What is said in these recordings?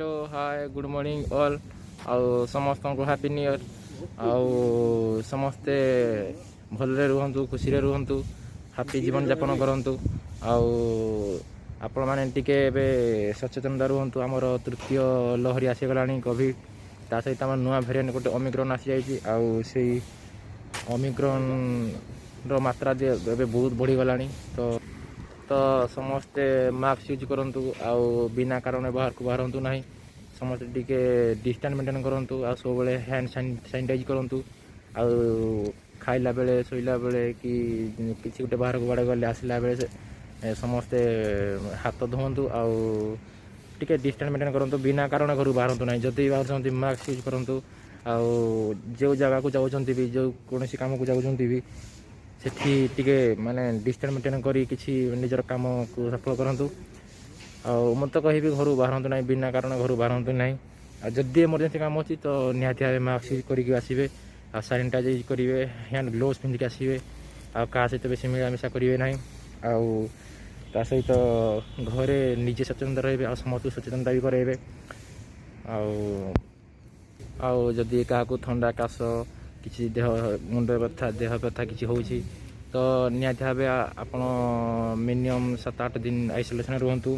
Hello hi good morning all आउ समस्त को हैप्पी न्यू ईयर आउ समस्ते भलरे रुहंतु खुशी रे रुहंतु हैप्पी जीवन यापन करंतु आउ आपण माने टिके एबे सचेतनता रुहंतु हमर तृतीय लहरी आसी गलानी कोविड ता सहित हमर नुआ वेरिएंट गोटे ओमिक्रॉन आसी जाईची आउ सेही ओमिक्रॉन रो मात्रा एबे बहुत बढ़ी गलानी तो समस्ते मास्क यूज करंतु आउ बिना कारण बाहर को बाहरंतु नहीं समस्ते टिके डिस्टेंस मेंटेन करंतु आ सब बेले हैंड सैनिटाइज करंतु आउ खाइला बेले सोइला बेले कि किसी गोटे बाहर को बाड़े गले आसला बेले समस्ते हाथ धोंतु आउ टिके डिस्टेंस मेंटेन करंतु बिना कारण घर बाहरंतु नहीं जदि बाहरचंती मास्क यूज करंतु आउ जो जगह को जाउचंती भी जो कोनोसी काम को जाउचंती भी सेठी टिके माने डिस्टेंस मेंटेन करी किसी निजर काम को सफल करंतु आउ मत कहि भी घर बाहरंतु नहीं बिना कारण घर बाहरंतु नहीं आ जदि इमरजेंसी काम अछि तो निहाती भावे मास्क यूज करिक आसीबे आ सैनिटाइज यूज करिवे हैंड ग्लोव्स पिंधिक आसीबे आ का सहित बेसी मिलामिशा करिवे नहीं आउ ता सहित घरे निजे सचेतन रहिबे आ समस्त सचेतनता भी करेबे आउ जदि का ठंडा काश किसी देह मुंड व्यथा किसी होउछि तो निहाती भावे आपण मिनिमम 7-8 दिन आइसोलेशन रुहंतु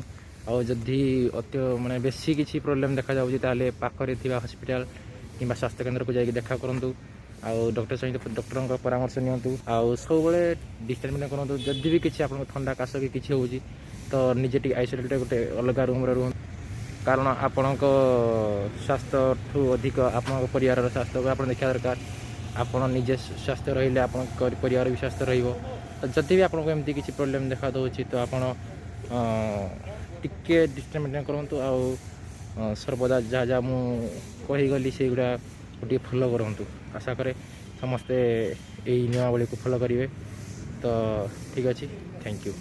आउ जदि अत्य माने बेसी किसी प्रोब्लेम देखा जाउछि ताले पाखरे थिबा हॉस्पिटल किंबा स्वास्थ्य केंद्र को जाई देखा करंतु आउ डॉक्टर सहित डॉक्टर को परामर्श नियंतु आउ सब बेले डिस्टेंस मेंटेन करंतु जदि भी किसी आपण ठंडा काश कि किसी होउछि तो निजे टी आइसोलेटेड गोटे अलग रूम रे रुहंतु कारण आपण स्वास्थ्य ठू अधिक आपण परिवार स्वास्थ्य को आपण देखा दरकार आपण निजे स्वास्थ्य रहिले आपण परिवार भी स्वास्थ्य रहिबो जदि भी आपको एमती किसी प्रोब्लेम देखा दउछि तो आपण टिके डिस्टेंस मेंटेन करंतु आउ सर्वदा जहाँ जहाँ मु कही गली से गुड़ा गोटे फॉलो करंतु आशा करे समस्ते यही नियमावली को फॉलो करेंगे तो ठीक अच्छे थैंक यू।